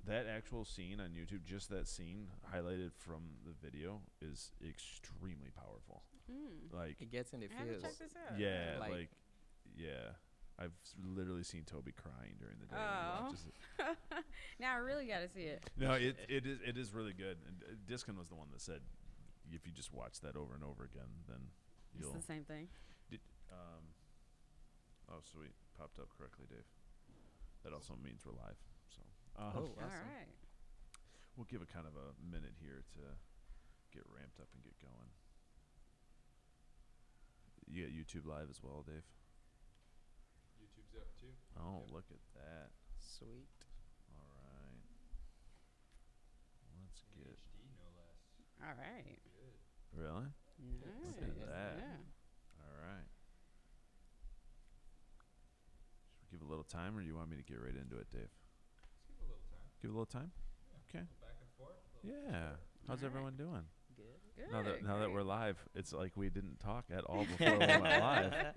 that actual scene on YouTube, just that scene highlighted from the video, is extremely powerful. Like, It gets in the I have to feels. check this out. yeah, Like- yeah. I've literally seen Toby crying during the day. when he Oh. watches it. Now I really got to see it. No, it is really good. And Diskin was the one that said, if you just watch that over and over again, then It's you'll. the same thing. Oh, sweet, popped up correctly, Dave. That also means we're live. So. Oh, All awesome. right. We'll give it kind of a minute here to get ramped up and get going. You got YouTube live as well, Dave? YouTube's up too. Oh, Yep. look at that. Sweet. All right. Let's In get... HD, no less. All right. Good. Really? Nice. Look at that. Yeah. All right. Should we give it a little time, or do you want me to get right into it, Dave? Let's give it a little time. Give it a little time? Okay. A little back and forth. a little Yeah. How's All right. everyone doing? Good. Good. Now that great. we're live, it's like we didn't talk at all before we went live.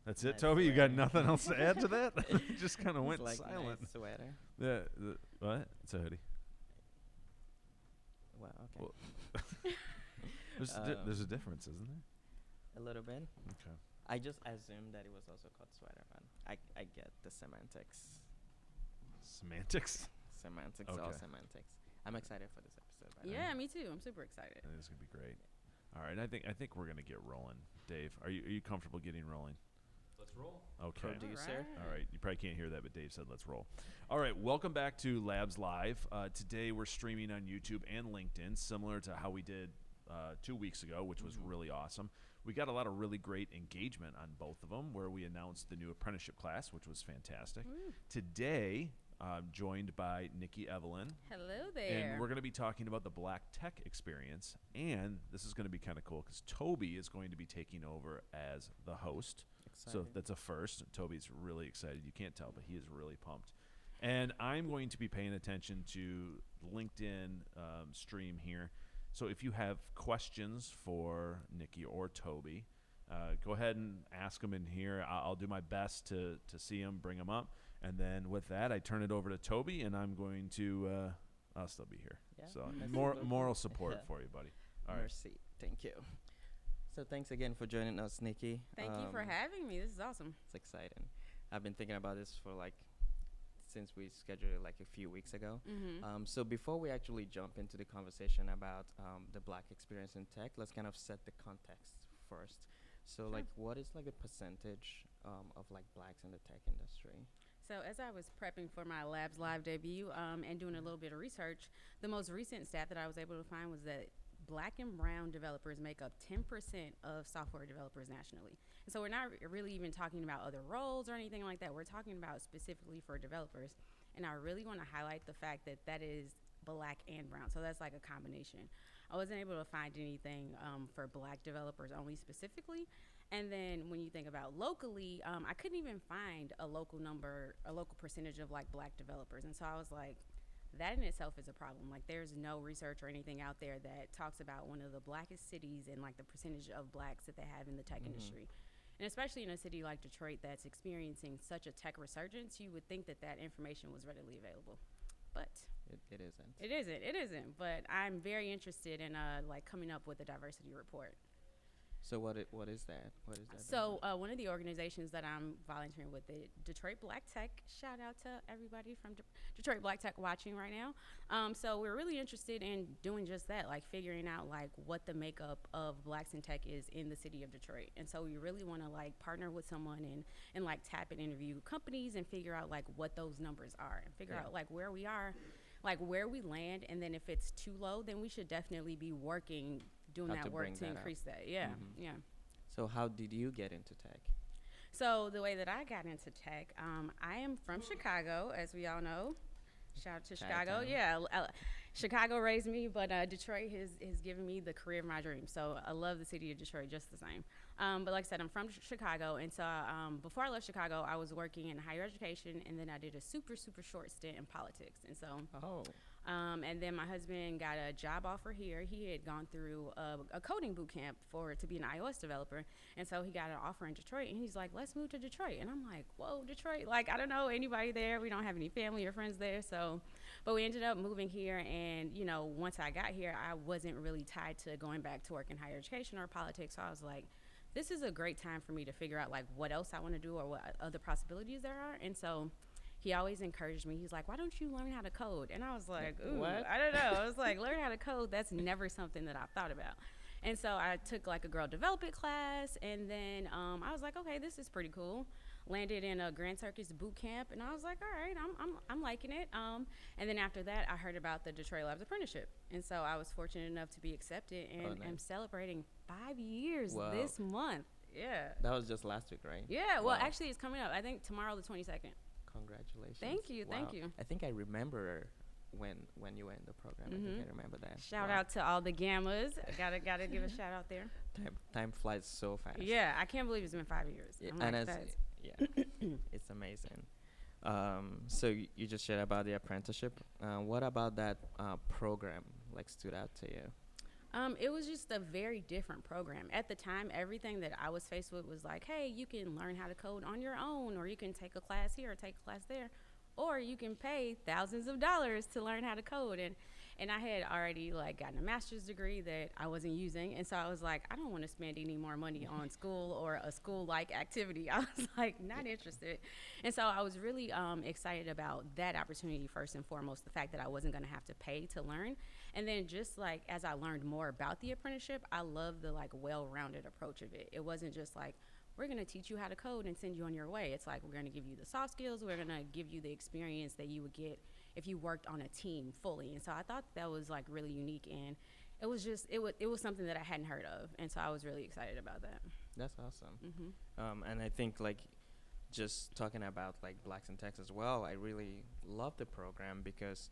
That's it, Nice Toby? You got sweater. nothing else to add to that? Just kind of went It's like silent. nice sweater. Yeah. What? It's a hoodie. Wow. Okay. Well, there's a difference, isn't there? A little bit. Okay. I just assumed that it was also called sweater, man. I get the semantics. Semantics? Semantics, all Okay. semantics. I'm excited for this episode. By the way. Yeah, me too. I'm super excited. I think it's gonna be great. All right, I think we're gonna get rolling. Dave, are you comfortable getting rolling? Let's roll. Okay. Producer. All right, you probably can't hear that, but Dave said let's roll. All right, welcome back to Labs Live. Today we're streaming on YouTube and LinkedIn, similar to how we did 2 weeks ago, which was really awesome. We got a lot of really great engagement on both of them, where we announced the new apprenticeship class, which was fantastic. Woo. Today, I'm joined by Nikki Evelyn. Hello there. And we're going to be talking about the Black Tech experience. And this is going to be kind of cool because Toby is going to be taking over as the host. So Exciting. that's a first. Toby's really excited. You can't tell, but he is really pumped. And I'm going to be paying attention to LinkedIn stream here. So if you have questions for Nikki or Toby, go ahead and ask them in here. I'll do my best to see them, bring them up. And then with that, I turn it over to Toby, and I'm going to I'll still be here. Yeah, So that's good. moral support for you, buddy. All right. Mercy. Thank you. So thanks again for joining us, Nikki. Thank you for having me. This is awesome. It's exciting. I've been thinking about this for since we scheduled it a few weeks ago. Mm-hmm. So before we actually jump into the conversation about the Black experience in tech, let's kind of set the context first. So Sure. what is the percentage of Blacks in the tech industry? So as I was prepping for my Labs Live debut and doing a little bit of research, the most recent stat that I was able to find was that Black and brown developers make up 10% of software developers nationally. And so we're not really even talking about other roles or anything like that. We're talking about specifically for developers. And I really want to highlight the fact that that is Black and brown. So that's like a combination. I wasn't able to find anything for Black developers only specifically. And then when you think about locally, I couldn't even find a local percentage of Black developers. And so I was like, that in itself is a problem. There's no research or anything out there that talks about one of the blackest cities and the percentage of Blacks that they have in the tech industry. And especially in a city like Detroit that's experiencing such a tech resurgence, you would think that that information was readily available. But It isn't. it isn't. But I'm very interested in coming up with a diversity report. So what is that? What is that? So one of the organizations that I'm volunteering with, the Detroit Black Tech, shout out to everybody from Detroit Black Tech watching right now. So we're really interested in doing just that, figuring out what the makeup of Blacks in tech is in the city of Detroit. And so we really want to partner with someone and tap and interview companies and figure out what those numbers are and figure out where we are, where we land. And then if it's too low, then we should definitely be doing How that to work bring to that up. increase that. Yeah, Mhm. yeah. So how did you get into tech? So the way that I got into tech, I am from Chicago, as we all know. Shout out to Chicago. Chi-town. Yeah, Chicago raised me, but Detroit has given me the career of my dreams. So I love the city of Detroit just the same. But like I said, I'm from Chicago, and so before I left Chicago, I was working in higher education, and then I did a super short stint in politics. And so, and then my husband got a job offer here. He had gone through a coding boot camp to be an iOS developer, and so he got an offer in Detroit, and he's like, "Let's move to Detroit." And I'm like, "Whoa, Detroit! Like, I don't know anybody there. We don't have any family or friends there." So, but we ended up moving here, and once I got here, I wasn't really tied to going back to work in higher education or politics. So I was like, this is a great time for me to figure out like what else I want to do or what other possibilities there are. And so he always encouraged me. He's like, why don't you learn how to code? And I was like, ooh, What? I don't know. I was like, learn how to code, that's never something that I've thought about. And so I took like a girl development class, and then I was like, okay, this is pretty cool. Landed in a Grand Circus boot camp, and I was like, all right, I'm liking it. And then after that, I heard about the Detroit Labs apprenticeship, and so I was fortunate enough to be accepted, and I'm celebrating 5 years this month. Yeah. That was just last week, right? Yeah. Well, actually, it's coming up. I think tomorrow, the 22nd. Congratulations. Thank you. Wow. Thank you. I think I remember when you were in the program. I think I remember that. Shout out to all the gammas. Gotta give a shout out there. Time flies so fast. Yeah, I can't believe it's been 5 years. Yeah, I'm and like, it's amazing. So you just shared about the apprenticeship. What about that program like stood out to you? It was just a very different program. At the time, everything that I was faced with was like, hey, you can learn how to code on your own, or you can take a class here or take a class there, or you can pay thousands of dollars to learn how to code. And I had already like gotten a master's degree that I wasn't using, and so I was like, I don't want to spend any more money on school or a school-like activity. I was like, not interested. And so I was really excited about that opportunity first and foremost, the fact that I wasn't going to have to pay to learn. And then just like as I learned more about the apprenticeship, I loved the like well-rounded approach of it. It wasn't just like, we're going to teach you how to code and send you on your way. It's like, we're going to give you the soft skills. We're going to give you the experience that you would get if you worked on a team fully. And so I thought that was like really unique, and it was just it was something that I hadn't heard of, and so I was really excited about that. That's awesome. And I think like just talking about like Blacks in Tech as well, I really love the program because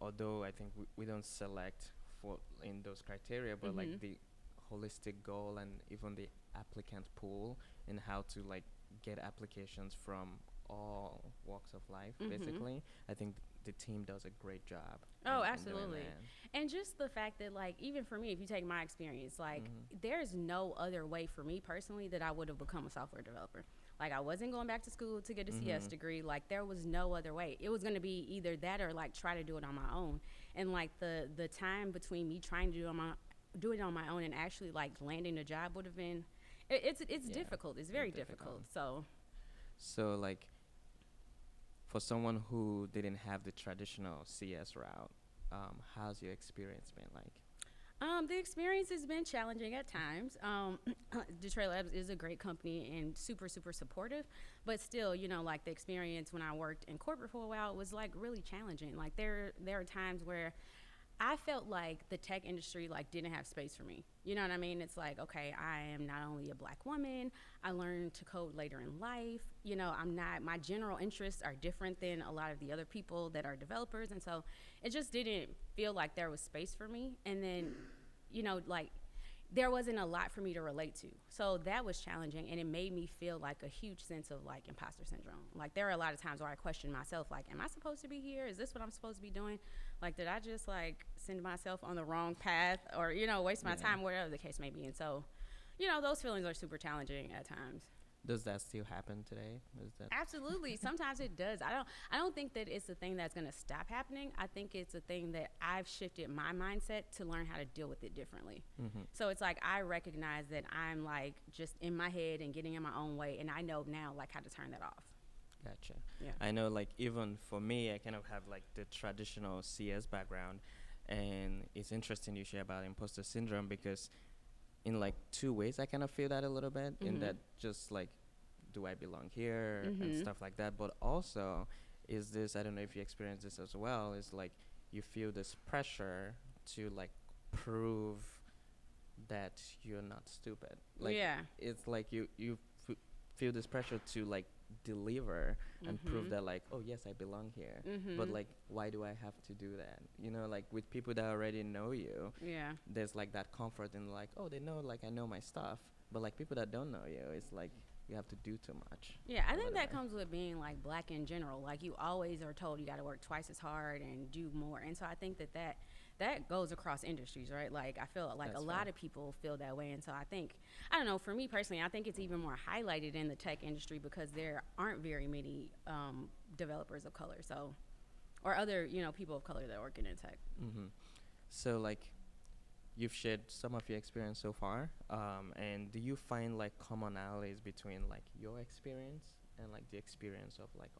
although I think we don't select for in those criteria, but like the holistic goal and even the applicant pool and how to like get applications from all walks of life, basically, I think the team does a great job. Oh, in absolutely. doing that. And just the fact that like even for me, if you take my experience, like there's no other way for me personally that I would have become a software developer. Like I wasn't going back to school to get a CS degree. Like there was no other way. It was going to be either that or like try to do it on my own. And like the time between me trying to do it on my own and actually like landing a job would have been it's difficult. It's very difficult. So like for someone who didn't have the traditional CS route, how's your experience been like? The experience has been challenging at times. Detroit Labs is a great company and super supportive, but still, like the experience when I worked in corporate for a while was like really challenging. Like there are times where I felt like the tech industry like didn't have space for me. You know what I mean? It's like, okay, I am not only a Black woman, I learned to code later in life. My general interests are different than a lot of the other people that are developers. And so it just didn't feel like there was space for me. And then, like there wasn't a lot for me to relate to. So that was challenging, and it made me feel like a huge sense of like imposter syndrome. Like there are a lot of times where I question myself, like, am I supposed to be here? Is this what I'm supposed to be doing? Like, did I just like send myself on the wrong path or, waste my time, whatever the case may be. And so, those feelings are super challenging at times. Does that still happen today? Absolutely. Sometimes it does. I don't think that it's a thing that's going to stop happening. I think it's a thing that I've shifted my mindset to learn how to deal with it differently. So it's like I recognize that I'm like just in my head and getting in my own way, and I know now like how to turn that off. Gotcha. Yeah. I know like even for me, I kind of have like the traditional CS background, and it's interesting you share about imposter syndrome because in like two ways I kind of feel that a little bit in that just like, do I belong here and stuff like that, but also is this, I don't know if you experience this as well, is like you feel this pressure to like prove that you're not stupid. Like it's like you feel this pressure to like deliver and prove Mhm. that like, oh yes, I belong here. But Mhm. like, why do I have to do that? You know, like with people that already know you, Yeah. there's like that comfort in like, oh, they know like I know my stuff. But like people that don't know you, it's like you have to do too much. Yeah, I or think that whatever. comes with being like black in general. Like you always are told you got to work twice as hard and do more. And so I think that goes across industries, right? Like I feel like That's a lot fair. of people feel that way. And so I think I don't know, for me personally, I think it's even more highlighted in the tech industry because there aren't very many developers of color. So or other, people of color that work in tech. Mm-hmm. So like, you've shared some of your experience so far, and do you find like commonalities between like your experience and like the experience of like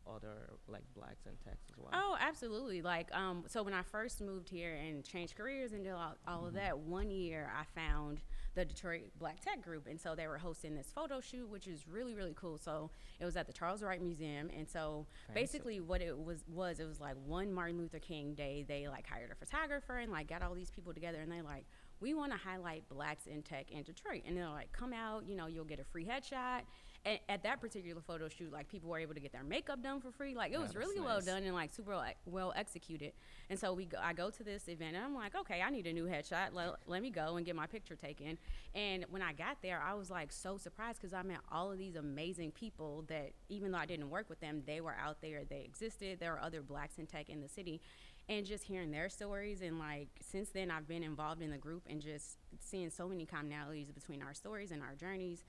other like blacks and techs as well? Oh, absolutely. Like, so when I first moved here and changed careers and did all of that, one year I found the Detroit Black Tech Group. And so they were hosting this photo shoot, which is really, really cool. So it was at the Charles Wright Museum. And so Fancy. basically what it was it was like one Martin Luther King Day. They like hired a photographer and like got all these people together and they like, we want to highlight blacks in tech in Detroit. And they're like, come out, you'll get a free headshot. And at that particular photo shoot, like people were able to get their makeup done for free. Like it was that's really well nice. done and like super well executed. And so I go to this event and I'm like, okay, I need a new headshot. Let me go and get my picture taken. And when I got there, I was like so surprised because I met all of these amazing people that even though I didn't work with them, they were out there. They existed. There were other blacks in tech in the city. And just hearing their stories and like since then I've been involved in the group and just seeing so many commonalities between our stories and our journeys.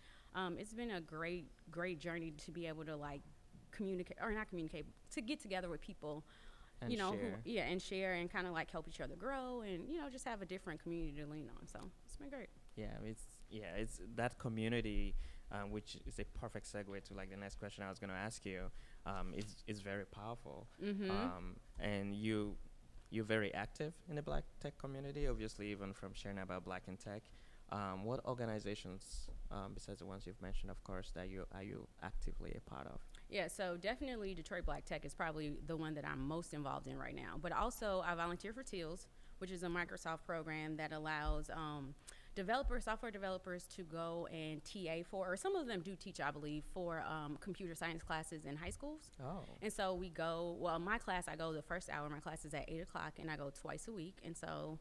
It's been a great journey to be able to like communicate or not communicate to get together with people And share. and share and kind of like help each other grow and just have a different community to lean on. So it's been great. It's that community, which is a perfect segue to like the next question I was going to ask you. Is very powerful. And you're very active in the Black tech community. Obviously, even from sharing about Black in tech. What organizations, besides the ones you've mentioned, of course, that are you actively a part of? Yeah, so definitely Detroit Black Tech is probably the one that I'm most involved in right now. But also I volunteer for TEALS, which is a Microsoft program that allows software developers to go and TA for, or some of them do teach, I believe, for computer science classes in high schools. Oh. And so we go, my class, I go the first hour. My class is at 8 o'clock and I go twice a week. And so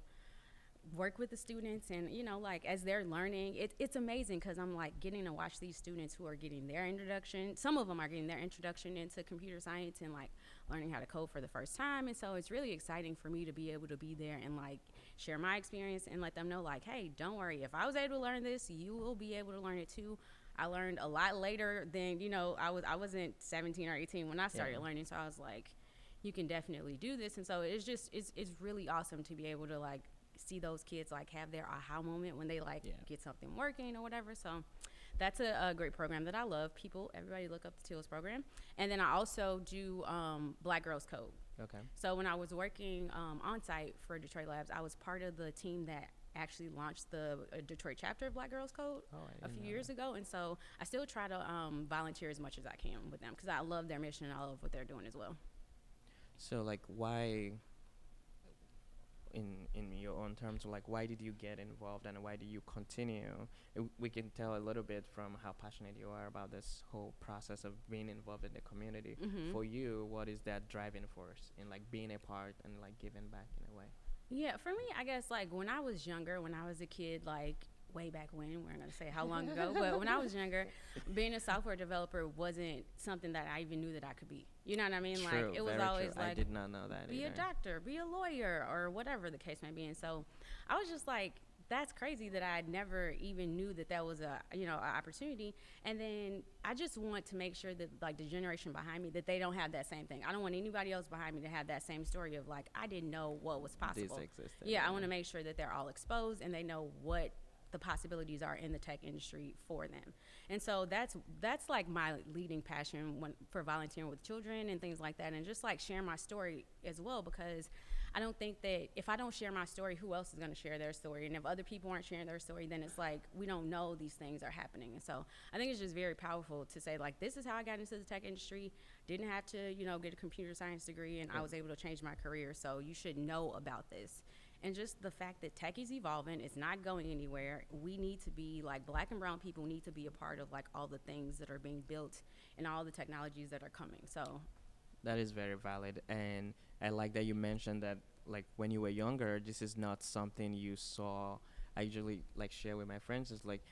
work with the students and like as they're learning it's amazing because I'm like getting to watch these students who are getting their introduction. Some of them are getting their introduction into computer science and like learning how to code for the first time. And so it's really exciting for me to be able to be there and like share my experience and let them know like, hey, don't worry, if I was able to learn this, you will be able to learn it too. I learned a lot later than I wasn't 17 or 18 when I started learning. So I was like, you can definitely do this. And so it's really awesome to be able to like see those kids like have their aha moment when they like get something working or whatever. So that's a great program that I love. Everybody look up the TEALS program. And then I also do Black Girls Code. Okay. So when I was working on site for Detroit Labs, I was part of the team that actually launched the Detroit chapter of Black Girls Code a few years ago. And so I still try to volunteer as much as I can with them because I love their mission and I love what they're doing as well. So like why, in your own terms, like why did you get involved and why do you continue? We can tell a little bit from how passionate you are about this whole process of being involved in the community. For you, what is that driving force in like being a part and like giving back in a way? Yeah, for me, I guess like when I was younger, when I was a kid, like way back when, we're not going to say how long ago, but when I was younger, being a software developer wasn't something that I even knew that I could be. You know what I mean? True, like it was always true. like I did not know that be either. a doctor, be a lawyer, or whatever the case may be. And so I was just like, that's crazy that I never even knew that was a an opportunity. And then I just want to make sure that like the generation behind me that they don't have that same thing. I don't want anybody else behind me to have that same story of like I didn't know what was possible. This existed. Yeah, I want to make sure that they're all exposed and they know what the possibilities are in the tech industry for them. And so that's like my leading passion for volunteering with children and things like that, and just like sharing my story as well, because I don't think that if I don't share my story, who else is going to share their story? And if other people aren't sharing their story, then it's like we don't know these things are happening. And so I think it's just very powerful to say like, this is how I got into the tech industry. Didn't have to get a computer science degree, and I was able to change my career. So you should know about this. And just the fact that tech is evolving, it's not going anywhere. We need to be like black and brown people need to be a part of like all the things that are being built and all the technologies that are coming. So That is very valid, and I like that you mentioned that like when you were younger, this is not something you saw. I usually like share with my friends. It's like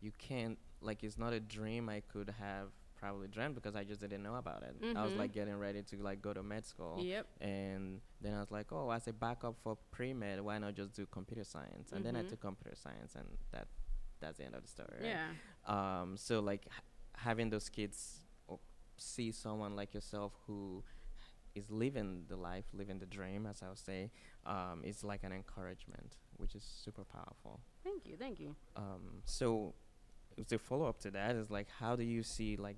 you can't like it's not a dream I could have probably dreamt because I just didn't know about it. I was like getting ready to like go to med school. Yep. And then I was like, oh, as a backup for pre-med, why not just do computer science? And then I took computer science, and that's the end of the story. Right? Yeah. So like having those kids see someone like yourself who is living the life, living the dream, as I would say, is like an encouragement, which is super powerful. Thank you. Thank you. So the follow up to that is like, how do you see like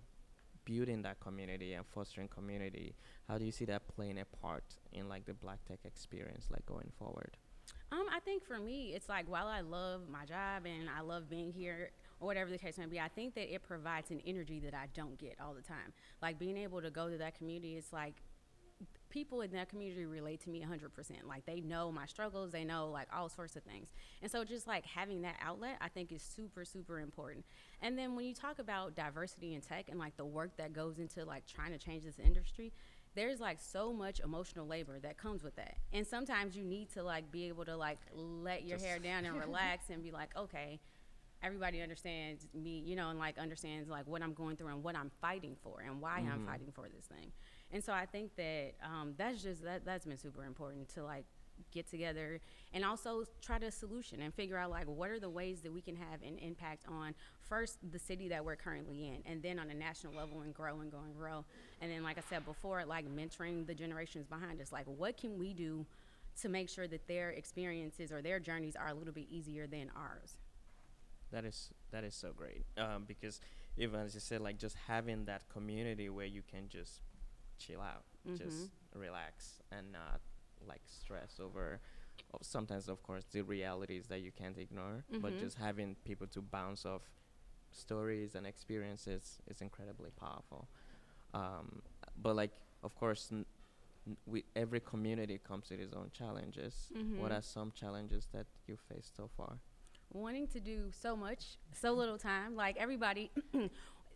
building that community and fostering community? How do you see that playing a part in like the Black Tech experience, like going forward? I think for me, it's like while I love my job and I love being here or whatever the case may be, I think that it provides an energy that I don't get all the time. Like being able to go to that community, it's like people in that community relate to me 100%. Like they know my struggles, they know like all sorts of things. And so just like having that outlet, I think is super, super important. And then when you talk about diversity in tech and like the work that goes into like trying to change this industry, there's like so much emotional labor that comes with that. And sometimes you need to like be able to like let your hair down and relax and be like, okay, everybody understands me, you know, and like understands like what I'm going through and what I'm fighting for and why I'm fighting for this thing. And so I think that that's been super important to like get together and also try to solution and figure out like what are the ways that we can have an impact on first the city that we're currently in, and then on a national level and grow and grow. And then like I said before, like mentoring the generations behind us, like what can we do to make sure that their experiences or their journeys are a little bit easier than ours. That is so great, because even as you said, like just having that community where you can just chill out, just relax, and not like stress over sometimes, of course, the realities that you can't ignore, but just having people to bounce off stories and experiences is incredibly powerful. But like, of course, every community comes with its own challenges. What are some challenges that you faced so far? Wanting to do so much, so little time. Like everybody,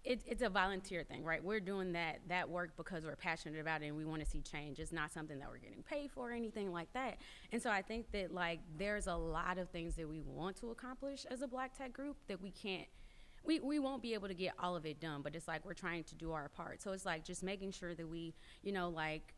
it's a volunteer thing, right? We're doing that work because we're passionate about it and we want to see change. It's not something that we're getting paid for or anything like that. And so I think that like there's a lot of things that we want to accomplish as a Black Tech group that we won't be able to get all of it done, but it's like we're trying to do our part. So it's like just making sure that we, you know, like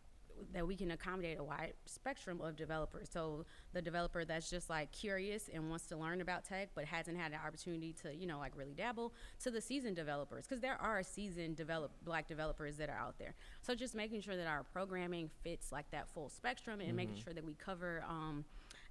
that we can accommodate a wide spectrum of developers. So the developer that's just like curious and wants to learn about tech but hasn't had the opportunity to, you know, like really dabble, to the seasoned developers, because there are seasoned Black developers that are out there. So just making sure that our programming fits like that full spectrum and making sure that we cover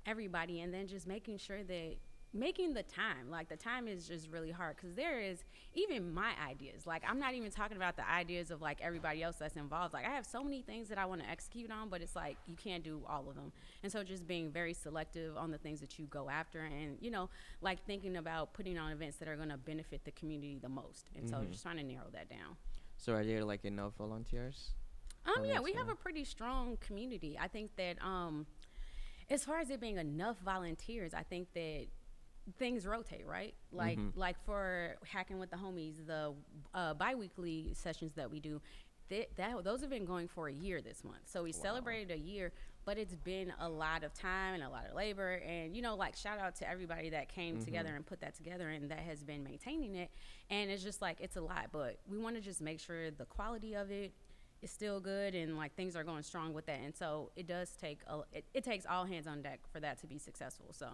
everybody, and then just making sure that making the time, like the time is just really hard, because there is even my ideas, like I'm not even talking about the ideas of like everybody else that's involved. Like I have so many things that I want to execute on, but it's like you can't do all of them. And so just being very selective on the things that you go after, and you know, like thinking about putting on events that are going to benefit the community the most. And so just trying to narrow that down. So are there like enough volunteers? Yeah, we have a pretty strong community. I think that as far as it being enough volunteers, I think that things rotate, right? Like like for Hacking with the Homies, the bi-weekly sessions that we do, those have been going for a year this month. So we celebrated a year, but it's been a lot of time and a lot of labor. And, you know, like shout out to everybody that came together and put that together and that has been maintaining it. And it's just like, it's a lot, but we want to just make sure the quality of it is still good and like things are going strong with that. And so it does take, it takes all hands on deck for that to be successful. So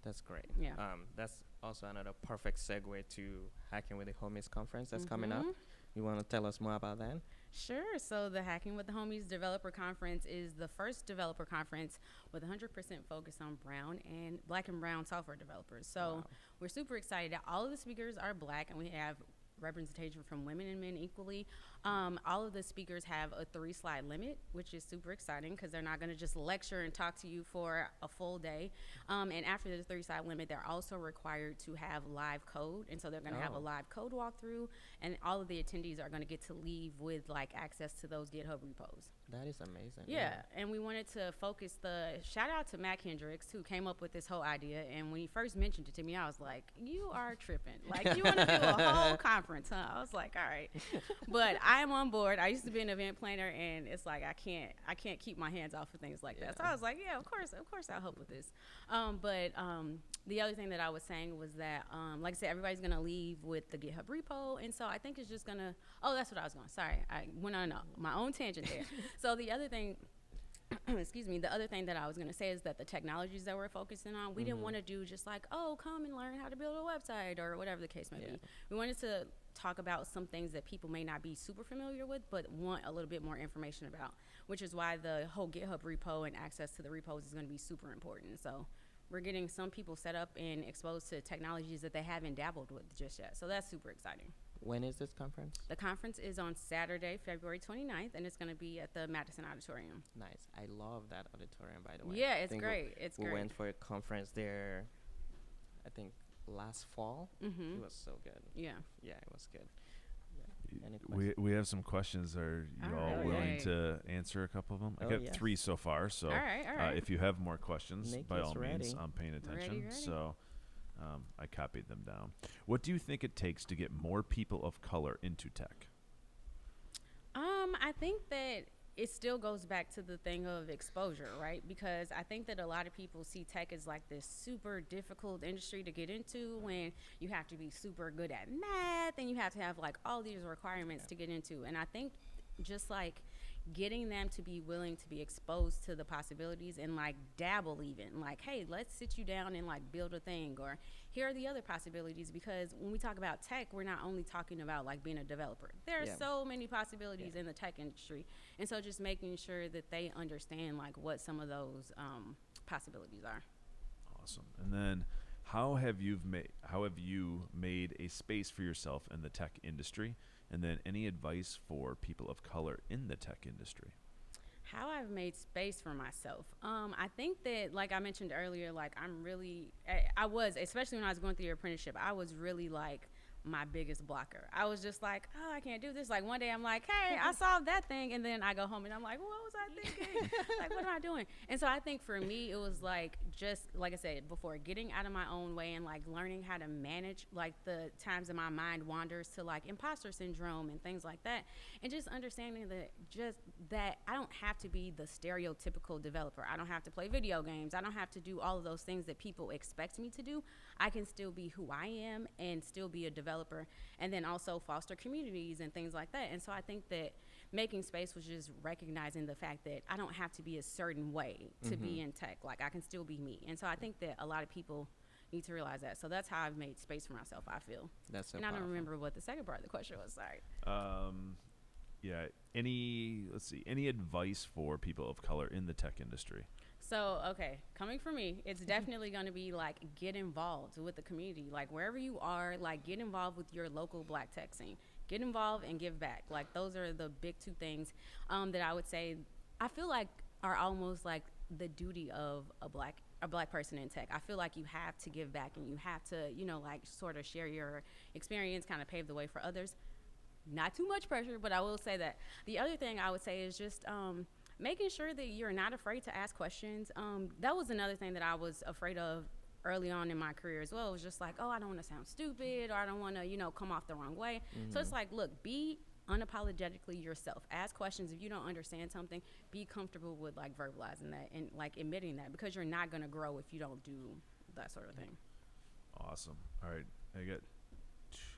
that's great. Yeah. That's also another perfect segue to Hacking with the Homies conference that's coming up. You want to tell us more about that? Sure. So the Hacking with the Homies Developer Conference is the first developer conference with 100% focus on Black and brown software developers. So we're super excited that all of the speakers are Black, and we have representation from women and men equally. All of the speakers have a 3-slide limit, which is super exciting because they're not going to just lecture and talk to you for a full day. And after the 3-slide limit, they're also required to have live code. And so they're going to have a live code walkthrough, and all of the attendees are going to get to leave with like access to those GitHub repos. That is amazing. Yeah, and we wanted to focus shout out to Mac Hendricks, who came up with this whole idea. And when he first mentioned it to me, I was like, you are tripping. Like, you want to do a whole conference, huh? I was like, all right. But I am on board. I used to be an event planner, and it's like I can't keep my hands off of things like that. So I was like, yeah, of course I'll help with this. But the other thing that I was saying was that, like I said, everybody's going to leave with the GitHub repo. And so I think it's just going to, that's what I was going. Sorry, I went on my own tangent there. So the other thing, excuse me, the other thing that I was going to say is that the technologies that we're focusing on, we didn't want to do just like, come and learn how to build a website or whatever the case may be. We wanted to talk about some things that people may not be super familiar with, but want a little bit more information about, which is why the whole GitHub repo and access to the repos is going to be super important. So we're getting some people set up and exposed to technologies that they haven't dabbled with just yet. So that's super exciting. When is this conference? The conference is on Saturday, February 29th, and it's going to be at the Madison Auditorium. Nice. I love that auditorium, by the way. Yeah, it's great. We went for a conference there, I think, last fall. Mm-hmm. It was so good. Yeah. Yeah, it was good. We have some questions. Are you all willing to answer a couple of them? I got 3 so far. So all right. If you have more questions, Nikki's by all means, ready. I'm paying attention. Ready. So I copied them down. What do you think it takes to get more people of color into tech? I think that it still goes back to the thing of exposure, right? Because I think that a lot of people see tech as like this super difficult industry to get into, when you have to be super good at math and you have to have like all these requirements to get into. And I think just like getting them to be willing to be exposed to the possibilities and like dabble, even like, hey, let's sit you down and like build a thing, or here are the other possibilities. Because when we talk about tech, we're not only talking about like being a developer. There are so many possibilities in the tech industry. And so just making sure that they understand like what some of those possibilities are. Awesome. And then how have you made a space for yourself in the tech industry? And then any advice for people of color in the tech industry? How I've made space for myself. I think that, like I mentioned earlier, like I was, especially when I was going through your apprenticeship, I was really like my biggest blocker. I was just like, I can't do this. Like one day I'm like, hey, I solved that thing. And then I go home and I'm like, what was I thinking? Like, what am I doing? And so I think for me, it was like, just like I said before, getting out of my own way and like learning how to manage like the times that my mind wanders to like imposter syndrome and things like that. And just understanding that I don't have to be the stereotypical developer. I don't have to play video games. I don't have to do all of those things that people expect me to do. I can still be who I am and still be a developer, and then also foster communities and things like that. And so I think that making space was just recognizing the fact that I don't have to be a certain way to be in tech. Like I can still be me. And so I think that a lot of people need to realize that. So that's how I've made space for myself, I feel. That's so and powerful. I don't remember what the second part of the question was. Sorry. Any advice for people of color in the tech industry? So, okay, coming from me, it's definitely going to be like, get involved with the community. Like wherever you are, like get involved with your local black tech scene. Get involved and give back. Like those are the big 2 things that I would say I feel like are almost like the duty of a black person in tech. I feel like you have to give back, and you have to, like sort of share your experience, kind of pave the way for others. Not too much pressure, but I will say that. The other thing I would say is just making sure that you're not afraid to ask questions. That was another thing that I was afraid of early on in my career as well. It was just like, I don't want to sound stupid, or I don't want to, come off the wrong way. So it's like, look, be unapologetically yourself. Ask questions. If you don't understand something, be comfortable with like verbalizing that and like admitting that, because you're not going to grow if you don't do that sort of thing. Awesome. All right. I got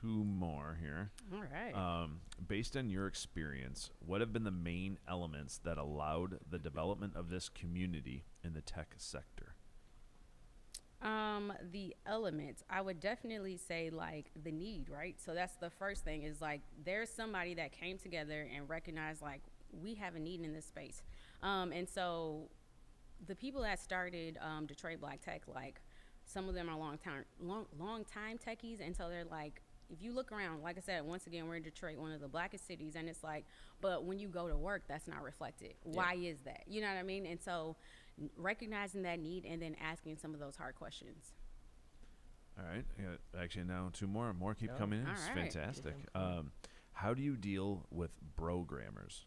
2 more here. All right. Based on your experience, what have been the main elements that allowed the development of this community in the tech sector? The elements, I would definitely say like the need, right? So that's the first thing, is like there's somebody that came together and recognized like we have a need in this space. And so the people that started Detroit Black Tech, like some of them are long time techies, and so they're like, if you look around, like I said, once again, we're in Detroit, one of the blackest cities, and it's like, but when you go to work, that's not reflected. Why is that? You know what I mean? And so recognizing that need and then asking some of those hard questions. All right. I got actually now two more. More keep coming in. All It's right. fantastic. How do you deal with brogrammers?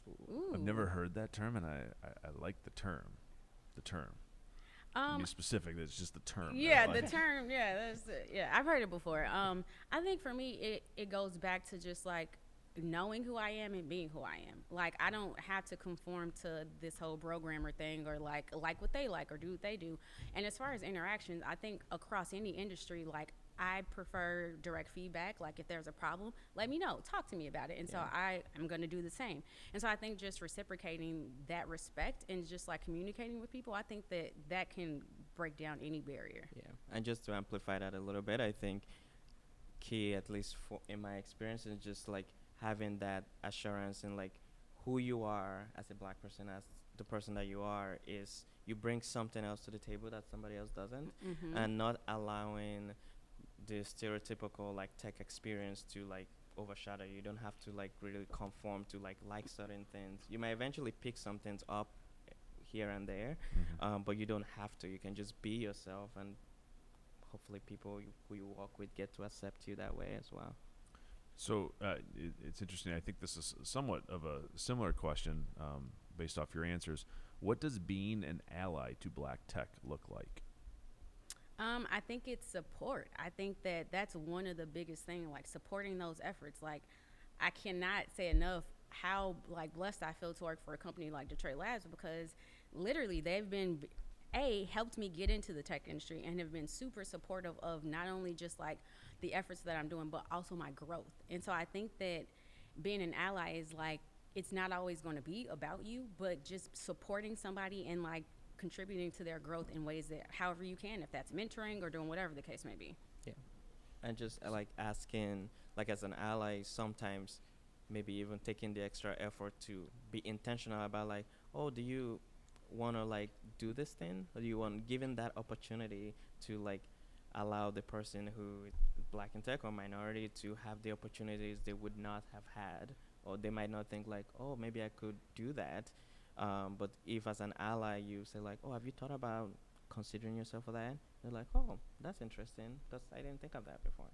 Ooh. I've never heard that term, and I like the term. The term. To be specific, it's just the term. Yeah, the term. Yeah, I've heard it before. I think for me, it goes back to just like knowing who I am and being who I am. Like, I don't have to conform to this whole programmer thing or like what they like or do what they do. And as far as interactions, I think across any industry, like, I prefer direct feedback. Like, if there's a problem, let me know. Talk to me about it. And so I am going to do the same. And so I think just reciprocating that respect and just like communicating with people, I think that can break down any barrier. Yeah, and just to amplify that a little bit, I think key, at least in my experience, is just like having that assurance in like who you are as a black person, as the person that you are, is you bring something else to the table that somebody else doesn't, and not allowing the stereotypical like tech experience to like overshadow you. You don't have to like really conform to like certain things. You may eventually pick some things up here and there, but you don't have to. You can just be yourself, and hopefully people who you walk with get to accept you that way as well. So it's interesting. I think this is somewhat of a similar question based off your answers. What does being an ally to black tech look like? I think it's support. I think that's one of the biggest things, like supporting those efforts. Like, I cannot say enough how like blessed I feel to work for a company like Detroit Labs, because literally they've been helped me get into the tech industry and have been super supportive of not only just like the efforts that I'm doing, but also my growth. And so I think that being an ally is like, it's not always going to be about you, but just supporting somebody and like contributing to their growth in ways that however you can, if that's mentoring or doing whatever the case may be. Yeah, and just like asking, like as an ally, sometimes maybe even taking the extra effort to be intentional about like, oh, do you want to like do this thing, or do you want, given that opportunity to like allow the person who is black in tech or minority to have the opportunities they would not have had, or they might not think like, oh, maybe I could do that. But if as an ally you say like, oh, have you thought about considering yourself for that? They're like, oh, that's interesting. I didn't think of that before.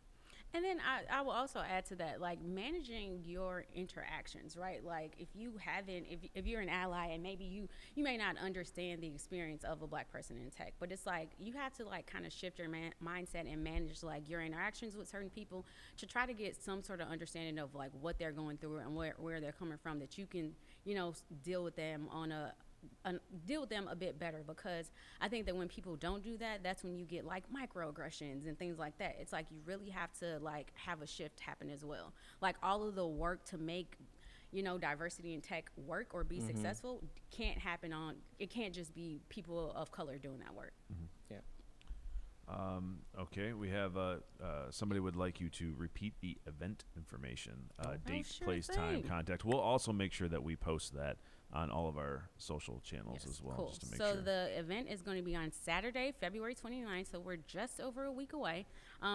And then I will also add to that, like managing your interactions, right? Like if you're an ally and maybe you may not understand the experience of a black person in tech, but it's like you have to like kind of shift your mindset and manage like your interactions with certain people to try to get some sort of understanding of like what they're going through and where they're coming from, that you can, deal with them deal with them a bit better. Because I think that when people don't do that, that's when you get like microaggressions and things like that. It's like you really have to like have a shift happen as well. Like all of the work to make diversity in tech work or be successful can't happen it can't just be people of color doing that work. Yeah. Okay, we have somebody would like you to repeat the event information, date, sure place, time, contact. We'll also make sure that we post that on all of our social channels as well. Cool. Just to make so sure. the event is going to be on Saturday, February 29th, so we're just over a week away.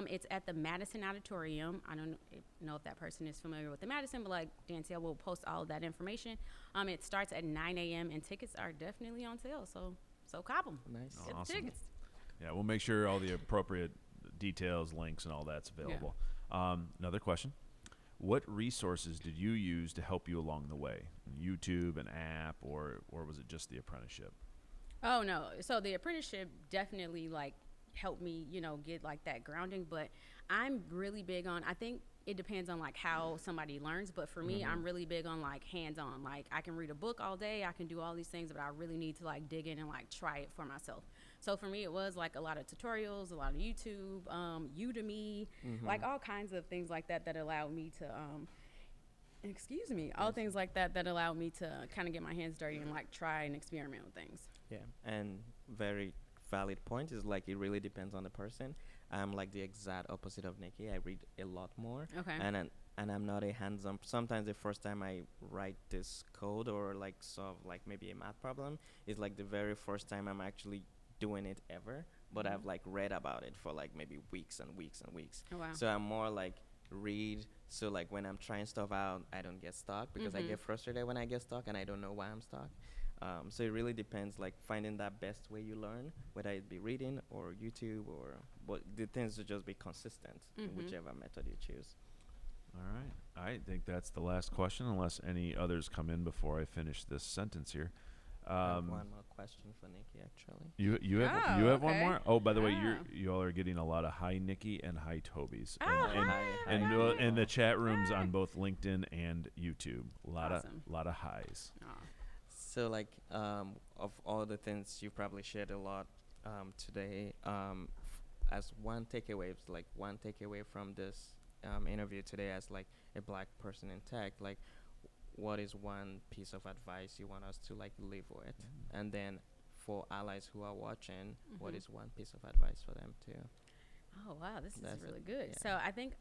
It's at the Madison Auditorium. I don't know if that person is familiar with the Madison, but like Danciel will post all of that information. It starts at 9 a.m. and tickets are definitely on sale, so cop them. Nice. Get the Awesome. tickets. Yeah, we'll make sure all the appropriate details, links, and all that's available. Another question. What resources did you use to help you along the way? YouTube, an app, or was it just the apprenticeship? Oh, no. So the apprenticeship definitely, like, helped me, get, like, that grounding. But I'm really big on, I think it depends on, like, how somebody learns. But for me, I'm really big on, like, hands-on. Like, I can read a book all day. I can do all these things. But I really need to, like, dig in and, like, try it for myself. So for me, it was, like, a lot of tutorials, a lot of YouTube, Udemy, like, all kinds of things like that allowed me to things like that allowed me to kind of get my hands dirty and like try and experiment with things. Yeah, and very valid point is like it really depends on the person. I'm like the exact opposite of Nikki. I read a lot more. Okay. And I'm not a hands-on. Sometimes the first time I write this code or like solve like maybe a math problem is like the very first time I'm actually doing it ever. but I've like read about it for like maybe weeks and weeks and weeks. Oh, wow. So I'm more like read. So like when I'm trying stuff out, I don't get stuck because I get frustrated when I get stuck and I don't know why I'm stuck. So it really depends, like finding that best way you learn, whether it be reading or YouTube or, but the things to just be consistent in whichever method you choose. All right. I think that's the last question, unless any others come in before I finish this sentence here. I have one more question for Nikki, actually. You have Oh, you have one okay. more? Oh, by the way, Oh. you all are getting a lot of hi Nikki and hi Tobi's, Oh, and hi. and, Hi. and the chat rooms Hi. on both LinkedIn and YouTube. A lot Awesome. of highs. Aw. So like of all the things you probably shared a lot today, as one takeaway, like one takeaway from this interview today, as like a Black person in tech, like what is one piece of advice you want us to like live with? And then for allies who are watching, what is one piece of advice for them too? Oh, wow, this is That's really it, good. yeah. So I think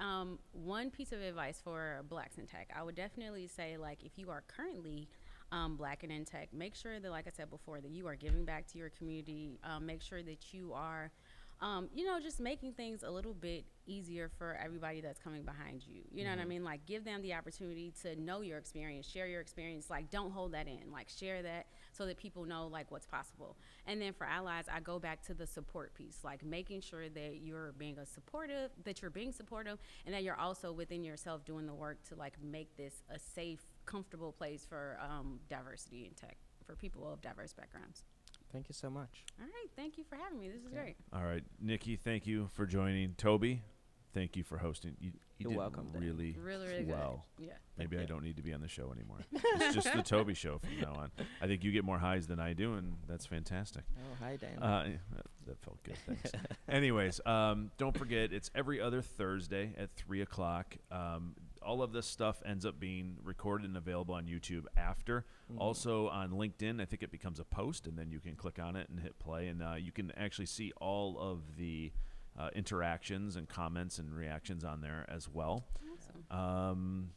one piece of advice for Blacks in tech, I would definitely say, like, if you are currently Black and in tech, make sure that, like I said before, that you are giving back to your community. Make sure that you are, just making things a little bit easier for everybody that's coming behind you. You know what I mean? Like, give them the opportunity to know your experience, share your experience. Like, don't hold that in. Like, share that so that people know, like, what's possible. And then for allies, I go back to the support piece, like making sure that you're being supportive, and that you're also within yourself doing the work to, like, make this a safe, comfortable place for diversity in tech, for people of diverse backgrounds. Thank you so much. All right. Thank you for having me. This is great. All right, Nikki, thank you for joining. Tobi, thank you for hosting. You You're did welcome, Dan. really, Really well. good. Yeah. Maybe I you. don't need to be on the show anymore. It's just the Tobi show from now on. I think you get more highs than I do, and that's fantastic. Oh, hi, Dan. That felt good. Thanks. Anyways, don't forget, it's every other Thursday at 3 o'clock. All of this stuff ends up being recorded and available on YouTube after. Also on LinkedIn, I think it becomes a post, and then you can click on it and hit play, and you can actually see all of the interactions and comments and reactions on there as well. Awesome.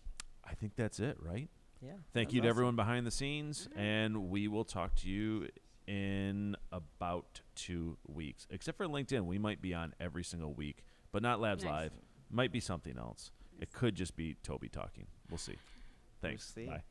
I think that's it, right? Yeah. Thank that's you to awesome. everyone behind the scenes, and we will talk to you in about 2 weeks. Except for LinkedIn, we might be on every single week, but not Labs Nice. Live. Might be something else. It could just be Tobi talking. We'll see. Thanks. We'll see. Bye.